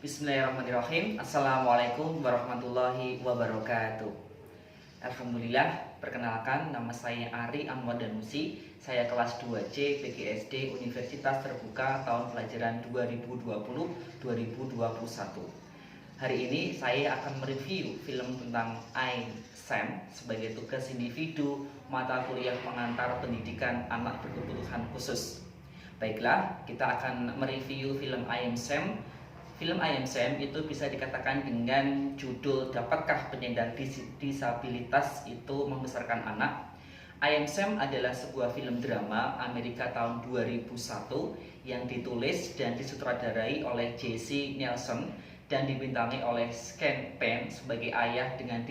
Bismillahirrahmanirrahim. Assalamualaikum warahmatullahi wabarakatuh. Alhamdulillah, perkenalkan nama saya Ari Ahmad Danusi. Saya kelas 2C PGSD Universitas Terbuka tahun pelajaran 2020-2021. Hari ini saya akan mereview film tentang I Am Sam sebagai tugas individu mata kuliah pengantar pendidikan anak berkebutuhan khusus. Baiklah, kita akan mereview film I Am Sam. Film I Am Sam itu bisa dikatakan dengan judul Dapatkah Penyandang Disabilitas itu Membesarkan Anak? I Am Sam adalah sebuah film drama Amerika tahun 2001 yang ditulis dan disutradarai oleh Jesse Nelson dan dibintangi oleh Sean Penn sebagai ayah dengan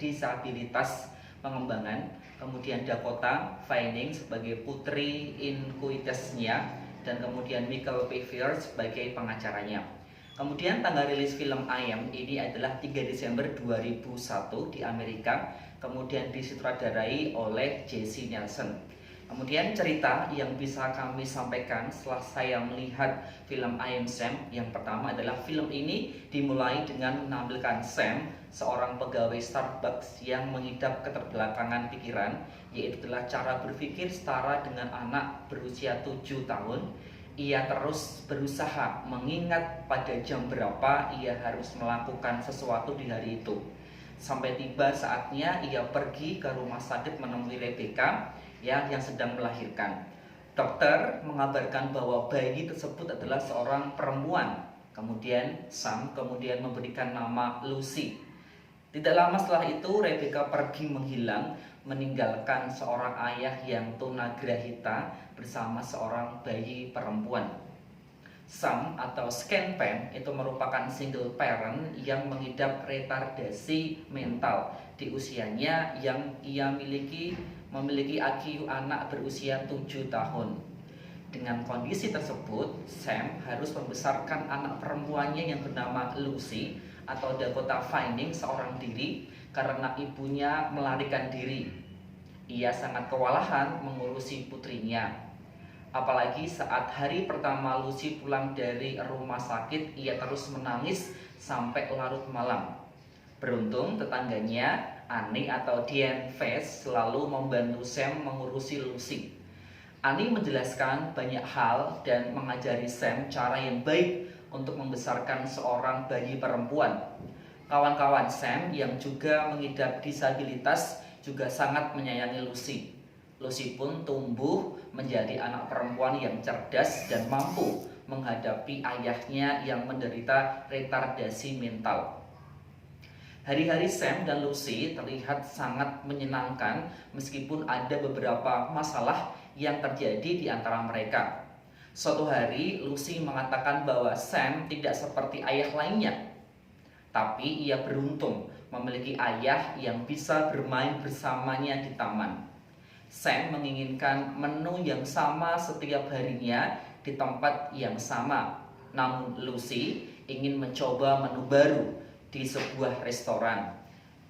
disabilitas pengembangan, kemudian Dakota Fanning sebagai putri inkuitasnya, dan kemudian Michael Pfeiffer sebagai pengacaranya. Kemudian tanggal rilis film I Am ini adalah 3 Desember 2001 di Amerika, kemudian disutradarai oleh Jesse Nelson. Kemudian cerita yang bisa kami sampaikan setelah saya melihat film I Am Sam, yang pertama adalah film ini dimulai dengan menampilkan Sam, seorang pegawai Starbucks yang mengidap keterbelakangan pikiran, yaitu adalah cara berpikir setara dengan anak berusia 7 tahun. Ia terus berusaha mengingat pada jam berapa ia harus melakukan sesuatu di hari itu. Sampai tiba saatnya ia pergi ke rumah sakit menemui Rebecca yang sedang melahirkan. Dokter mengabarkan bahwa bayi tersebut adalah seorang perempuan. Kemudian Sam memberikan nama Lucy. Tidak lama setelah itu Rebecca pergi menghilang, meninggalkan seorang ayah yang tunagrahita bersama seorang bayi perempuan. Sam atau Sean Penn itu merupakan single parent yang mengidap retardasi mental di usianya yang ia memiliki IQ anak berusia 7 tahun. Dengan kondisi tersebut, Sam harus membesarkan anak perempuannya yang bernama Lucy atau Dakota Fanning seorang diri karena ibunya melarikan diri. Ia sangat kewalahan mengurusi putrinya. Apalagi saat hari pertama Lucy pulang dari rumah sakit, ia terus menangis sampai larut malam. Beruntung tetangganya, Annie atau Diane Face, selalu membantu Sam mengurusi Lucy. Annie menjelaskan banyak hal dan mengajari Sam cara yang baik untuk membesarkan seorang bayi perempuan. Kawan-kawan Sam yang juga mengidap disabilitas juga sangat menyayangi Lucy. Lucy pun tumbuh menjadi anak perempuan yang cerdas dan mampu menghadapi ayahnya yang menderita retardasi mental. Hari-hari Sam dan Lucy terlihat sangat menyenangkan meskipun ada beberapa masalah yang terjadi di antara mereka. Suatu hari Lucy mengatakan bahwa Sam tidak seperti ayah lainnya, tapi ia beruntung memiliki ayah yang bisa bermain bersamanya di taman. Sam menginginkan menu yang sama setiap harinya di tempat yang sama, namun Lucy ingin mencoba menu baru di sebuah restoran.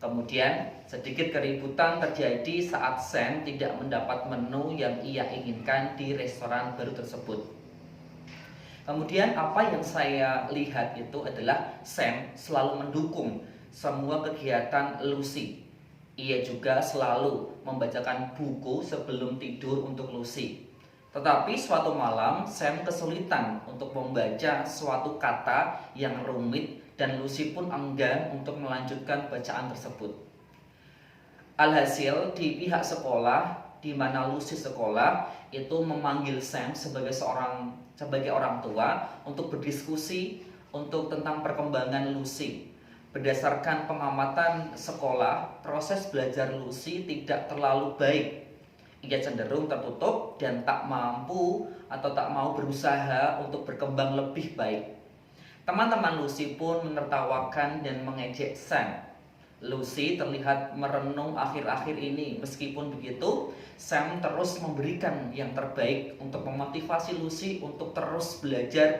Kemudian sedikit keributan terjadi saat Sam tidak mendapat menu yang ia inginkan di restoran baru tersebut. Kemudian apa yang saya lihat itu adalah Sam selalu mendukung semua kegiatan Lucy. Ia juga selalu membacakan buku sebelum tidur untuk Lucy. Tetapi suatu malam Sam kesulitan untuk membaca suatu kata yang rumit dan Lucy pun enggan untuk melanjutkan bacaan tersebut. Alhasil di pihak sekolah di mana Lucy sekolah itu memanggil Sam sebagai orang tua untuk berdiskusi tentang perkembangan Lucy. Berdasarkan pengamatan sekolah, proses belajar Lucy tidak terlalu baik. Ia cenderung tertutup dan tak mampu atau tak mau berusaha untuk berkembang lebih baik. Teman-teman Lucy pun menertawakan dan mengejek Sam. Lucy terlihat merenung akhir-akhir ini. Meskipun begitu, Sam terus memberikan yang terbaik untuk memotivasi Lucy untuk terus belajar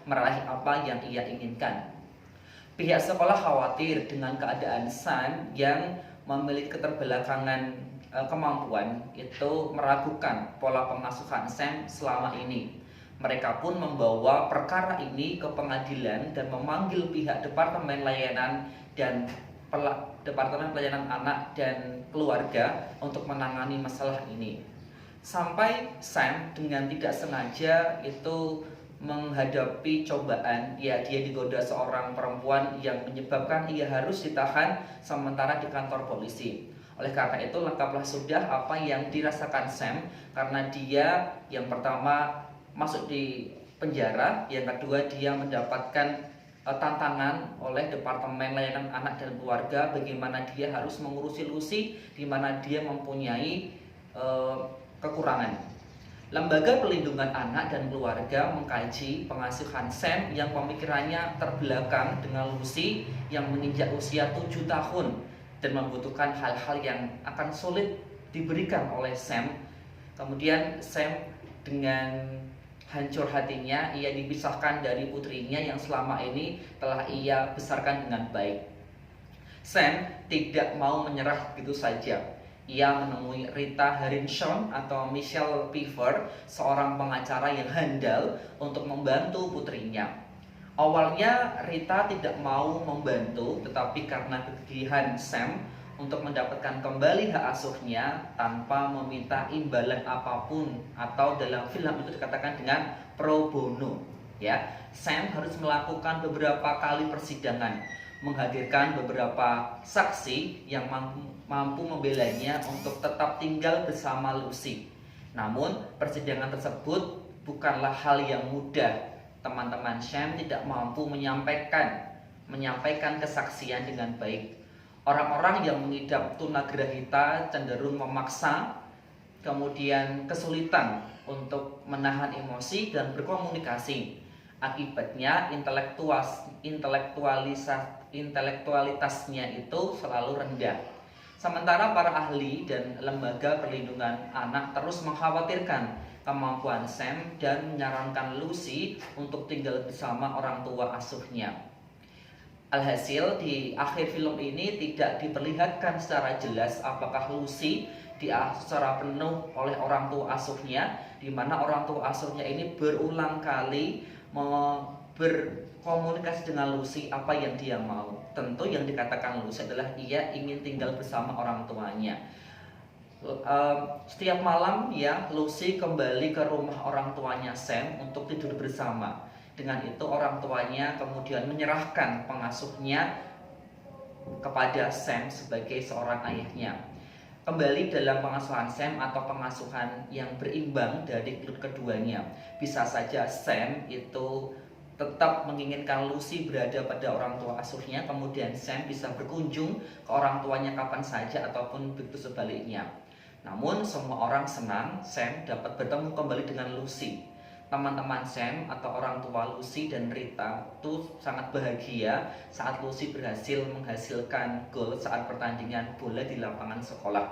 meraih apa yang ia inginkan. Pihak sekolah khawatir dengan keadaan Sam yang memiliki keterbelakangan kemampuan itu meragukan pola pengasuhan Sam selama ini. Mereka pun membawa perkara ini ke pengadilan dan memanggil pihak Departemen Layanan dan Departemen Pelayanan Anak dan Keluarga untuk menangani masalah ini. Sampai Sam dengan tidak sengaja itu menghadapi cobaan, ya dia digoda seorang perempuan yang menyebabkan ia harus ditahan sementara di kantor polisi. Oleh karena itu lengkaplah sudah apa yang dirasakan Sam, karena dia yang pertama masuk di penjara, yang kedua dia mendapatkan tantangan oleh Departemen Layanan Anak dan Keluarga bagaimana dia harus mengurusi Lucy di mana dia mempunyai kekurangan. Lembaga Perlindungan Anak dan Keluarga mengkaji pengasuhan Sam yang pemikirannya terbelakang dengan Lucy yang menginjak usia 7 tahun dan membutuhkan hal-hal yang akan sulit diberikan oleh Sam. Kemudian Sam dengan hancur hatinya, ia dipisahkan dari putrinya yang selama ini telah ia besarkan dengan baik. Sam tidak mau menyerah begitu saja. Ia menemui Rita Harinson atau Michelle Pfeiffer, seorang pengacara yang handal untuk membantu putrinya. Awalnya Rita tidak mau membantu, tetapi karena kegigihan Sam untuk mendapatkan kembali hak asuhnya tanpa meminta imbalan apapun, atau dalam film itu dikatakan dengan pro bono, ya. Sam harus melakukan beberapa kali persidangan, menghadirkan beberapa saksi yang mampu membelanya untuk tetap tinggal bersama Lucy. Namun persidangan tersebut bukanlah hal yang mudah. Teman-teman Sam tidak mampu menyampaikan kesaksian dengan baik. Orang-orang yang mengidap tunagrahita cenderung memaksa, kemudian kesulitan untuk menahan emosi dan berkomunikasi. Akibatnya intelektualitasnya itu selalu rendah. Sementara para ahli dan lembaga perlindungan anak terus mengkhawatirkan kemampuan Sam dan menyarankan Lucy untuk tinggal bersama orang tua asuhnya. Alhasil di akhir film ini tidak diperlihatkan secara jelas apakah Lucy diasuh secara penuh oleh orang tua asuhnya, di mana orang tua asuhnya ini berulang kali berkomunikasi dengan Lucy apa yang dia mau. Tentu yang dikatakan Lucy adalah ia ingin tinggal bersama orang tuanya. Setiap malam ya Lucy kembali ke rumah orang tuanya Sam untuk tidur bersama. Dengan itu orang tuanya kemudian menyerahkan pengasuhnya kepada Sam sebagai seorang ayahnya. Kembali dalam pengasuhan Sam atau pengasuhan yang berimbang dari keduanya. Bisa saja Sam itu tetap menginginkan Lucy berada pada orang tua asuhnya, kemudian Sam bisa berkunjung ke orang tuanya kapan saja ataupun begitu sebaliknya. Namun semua orang senang Sam dapat bertemu kembali dengan Lucy. Teman-teman Sam atau orang tua Lucy dan Rita itu sangat bahagia saat Lucy berhasil menghasilkan gol saat pertandingan bola di lapangan sekolah.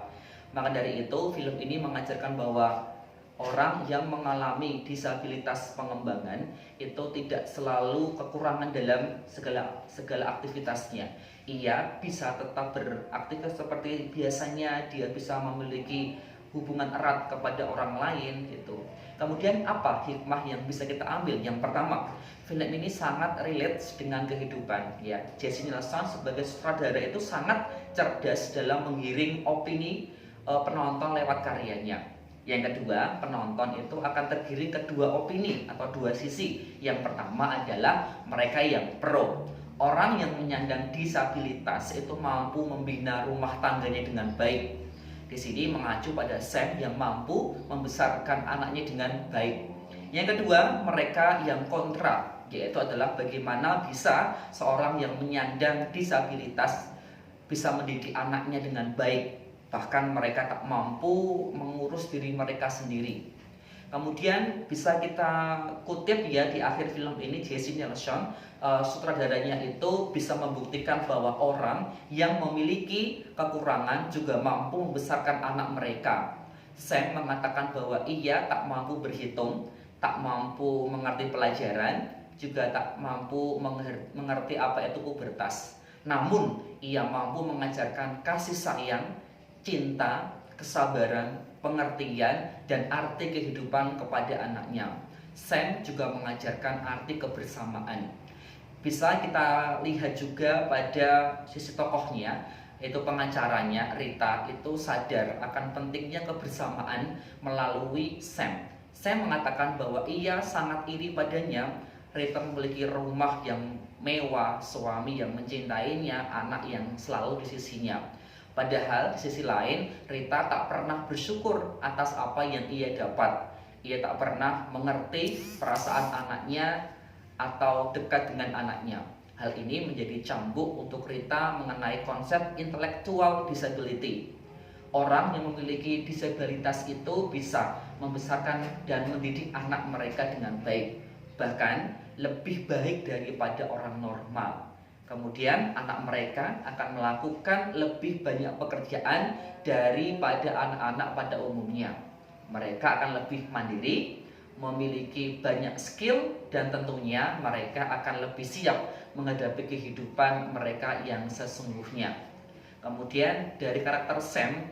Maka dari itu film ini mengajarkan bahwa orang yang mengalami disabilitas pengembangan itu tidak selalu kekurangan dalam segala aktivitasnya. Ia bisa tetap beraktivitas seperti biasanya, dia bisa memiliki hubungan erat kepada orang lain gitu. Kemudian apa hikmah yang bisa kita ambil? Yang pertama, film ini sangat relate dengan kehidupan ya. Jesse Nielsen sebagai sutradara itu sangat cerdas dalam menggiring opini penonton lewat karyanya. Yang kedua, penonton itu akan tergiring ke dua opini atau dua sisi. Yang pertama adalah mereka yang pro. Orang yang menyandang disabilitas itu mampu membina rumah tangganya dengan baik. Di sini mengacu pada Sam yang mampu membesarkan anaknya dengan baik. Yang kedua, mereka yang kontra, yaitu adalah bagaimana bisa seorang yang menyandang disabilitas bisa mendidik anaknya dengan baik. Bahkan mereka tak mampu mengurus diri mereka sendiri. Kemudian bisa kita kutip ya di akhir film ini, Jesse Nielsen sutradaranya itu bisa membuktikan bahwa orang yang memiliki kekurangan juga mampu membesarkan anak mereka. Sam mengatakan bahwa ia tak mampu berhitung, tak mampu mengerti pelajaran, juga tak mampu mengerti apa itu pubertas. Namun ia mampu mengajarkan kasih sayang, cinta, kesabaran, pengertian, dan arti kehidupan kepada anaknya. Sam juga mengajarkan arti kebersamaan. Bisa kita lihat juga pada sisi tokohnya, yaitu pengacaranya Rita itu sadar akan pentingnya kebersamaan melalui Sam. Sam mengatakan bahwa ia sangat iri padanya. Rita memiliki rumah yang mewah, suami yang mencintainya, anak yang selalu di sisinya. Padahal di sisi lain, Rita tak pernah bersyukur atas apa yang ia dapat. Ia tak pernah mengerti perasaan anaknya atau dekat dengan anaknya. Hal ini menjadi cambuk untuk Rita mengenai konsep intellectual disability. Orang yang memiliki disabilitas itu bisa membesarkan dan mendidik anak mereka dengan baik, bahkan lebih baik daripada orang normal. Kemudian anak mereka akan melakukan lebih banyak pekerjaan daripada anak-anak pada umumnya. Mereka akan lebih mandiri, memiliki banyak skill, dan tentunya mereka akan lebih siap menghadapi kehidupan mereka yang sesungguhnya. Kemudian dari karakter Sam,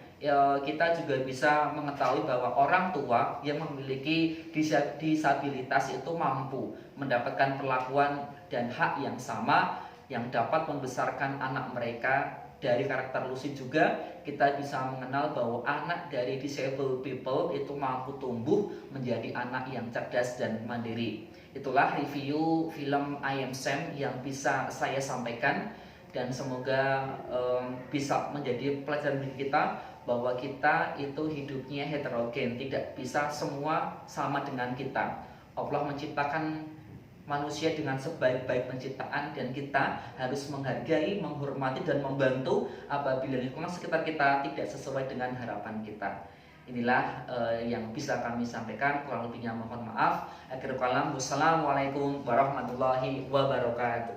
kita juga bisa mengetahui bahwa orang tua yang memiliki disabilitas itu mampu mendapatkan perlakuan dan hak yang sama yang dapat membesarkan anak mereka. Dari karakter Lucy juga kita bisa mengenal bahwa anak dari disabled people itu mampu tumbuh menjadi anak yang cerdas dan mandiri. Itulah review film I Am Sam yang bisa saya sampaikan, dan semoga bisa menjadi pelajaran bagi kita bahwa kita itu hidupnya heterogen, tidak bisa semua sama dengan kita. Allah menciptakan manusia dengan sebaik-baik penciptaan, dan kita harus menghargai, menghormati, dan membantu apabila lingkungan sekitar kita tidak sesuai dengan harapan kita. Inilah yang bisa kami sampaikan, kurang lebihnya mohon maaf. Akhirul kalam, wassalamualaikum warahmatullahi wabarakatuh.